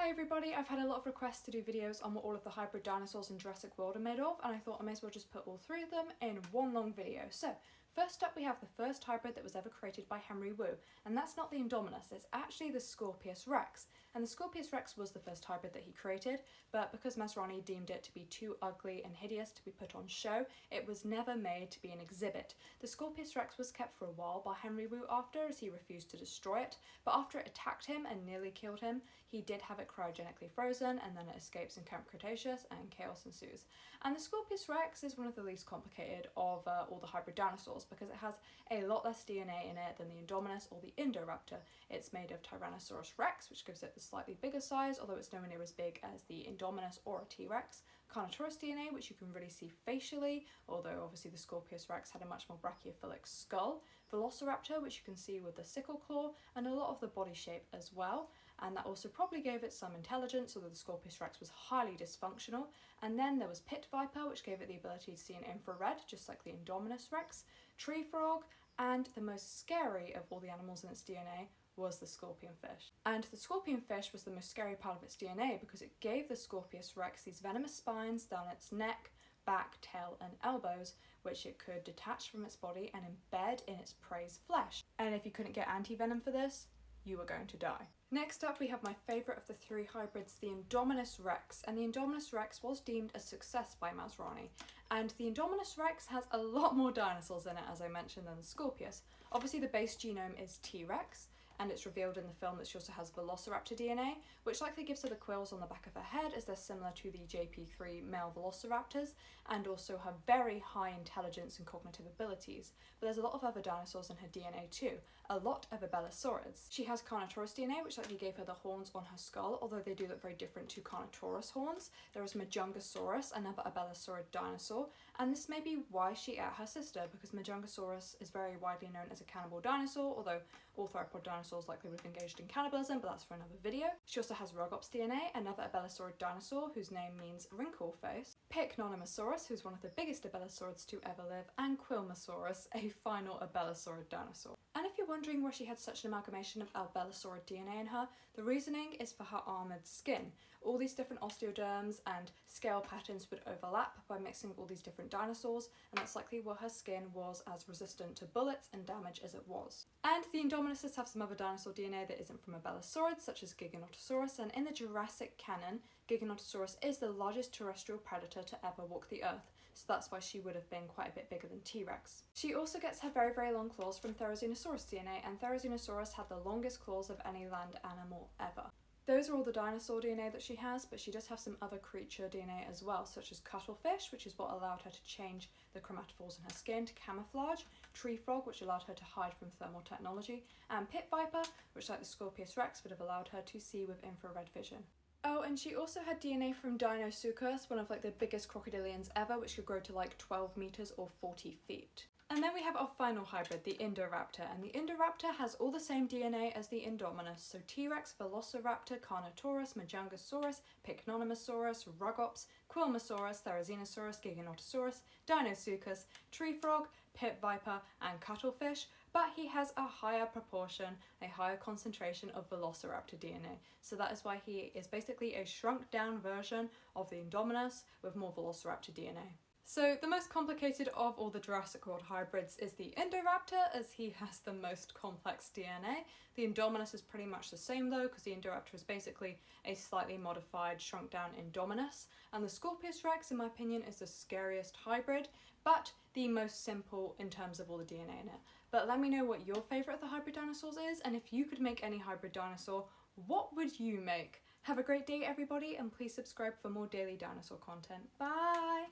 Hi everybody, I've had a lot of requests to do videos on what all of the hybrid dinosaurs in Jurassic World are made of, and I thought I may as well just put all three of them in one long video. So, first up we have the first hybrid that was ever created by Henry Wu, and that's not the Indominus, it's actually the Scorpius Rex. And the Scorpius Rex was the first hybrid that he created, but because Masrani deemed it to be too ugly and hideous to be put on show, it was never made to be an exhibit. The Scorpius Rex was kept for a while by Henry Wu after, as he refused to destroy it, but after it attacked him and nearly killed him, he did have it cryogenically frozen, and then it escapes in Camp Cretaceous and chaos ensues. And the Scorpius Rex is one of the least complicated of all the hybrid dinosaurs because it has a lot less DNA in it than the Indominus or the Indoraptor. It's made of Tyrannosaurus Rex, which gives it the slightly bigger size, although it's nowhere near as big as the Indominus or a T-Rex. Carnotaurus DNA, which you can really see facially, although obviously the Scorpius Rex had a much more brachiophilic skull. Velociraptor, which you can see with the sickle claw, and a lot of the body shape as well. And that also probably gave it some intelligence, although the Scorpius Rex was highly dysfunctional. And then there was Pit Viper, which gave it the ability to see in infrared, just like the Indominus Rex. Tree Frog, and the most scary of all the animals in its DNA was the scorpion fish. And the scorpion fish was the most scary part of its DNA because it gave the Scorpius Rex these venomous spines down its neck, back, tail and elbows, which it could detach from its body and embed in its prey's flesh. And if you couldn't get anti-venom for this, you were going to die. Next up we have my favourite of the three hybrids, the Indominus Rex, and the Indominus Rex was deemed a success by Masrani. And the Indominus Rex has a lot more dinosaurs in it, as I mentioned, than the Scorpius. Obviously the base genome is T-Rex, and it's revealed in the film that she also has Velociraptor DNA, which likely gives her the quills on the back of her head as they're similar to the JP3 male Velociraptors, and also have very high intelligence and cognitive abilities. But there's a lot of other dinosaurs in her DNA too, a lot of abelisaurids. She has Carnotaurus DNA, which likely gave her the horns on her skull, although they do look very different to Carnotaurus horns. There is Majungasaurus, another abelisaurid dinosaur, and this may be why she ate her sister, because Majungasaurus is very widely known as a cannibal dinosaur, although all theropod dinosaurs likely would have engaged in cannibalism, but that's for another video. She also has Rogops DNA, another abelisaurid dinosaur whose name means wrinkle face, Pycnonomosaurus, who's one of the biggest abelisaurids to ever live, and Quilmosaurus, a final abelisaurid dinosaur. And if you're wondering why she had such an amalgamation of abelisaurid DNA in her, the reasoning is for her armoured skin. All these different osteoderms and scale patterns would overlap by mixing all these different dinosaurs, and that's likely why her skin was as resistant to bullets and damage as it was. And the Indominuses have some other dinosaur DNA that isn't from abelisaurids, such as Giganotosaurus, and in the Jurassic canon, Giganotosaurus is the largest terrestrial predator to ever walk the earth, so that's why she would have been quite a bit bigger than T-Rex. She also gets her very, very long claws from Therizinosaurus DNA, and Therizinosaurus had the longest claws of any land animal ever. Those are all the dinosaur DNA that she has, but she does have some other creature DNA as well, such as cuttlefish, which is what allowed her to change the chromatophores in her skin to camouflage, tree frog, which allowed her to hide from thermal technology, and pit viper, which like the Scorpius Rex would have allowed her to see with infrared vision. Oh, and she also had DNA from Dinosaur, one of like the biggest crocodilians ever, which could grow to like 12 meters or 40 feet. And then we have our final hybrid, the Indoraptor, and the Indoraptor has all the same DNA as the Indominus, so T-Rex, Velociraptor, Carnotaurus, Majungasaurus, Pycnonomosaurus, Rogops, Quilmosaurus, Therizinosaurus, Giganotosaurus, Dinosuchus, Tree Frog, Pit Viper, and Cuttlefish, but he has a higher proportion, a higher concentration of Velociraptor DNA, so that is why he is basically a shrunk down version of the Indominus with more Velociraptor DNA. So the most complicated of all the Jurassic World hybrids is the Indoraptor, as he has the most complex DNA. The Indominus is pretty much the same though, because the Indoraptor is basically a slightly modified, shrunk down Indominus. And the Scorpius Rex, in my opinion, is the scariest hybrid, but the most simple in terms of all the DNA in it. But let me know what your favourite of the hybrid dinosaurs is, and if you could make any hybrid dinosaur, what would you make? Have a great day everybody, and please subscribe for more daily dinosaur content. Bye!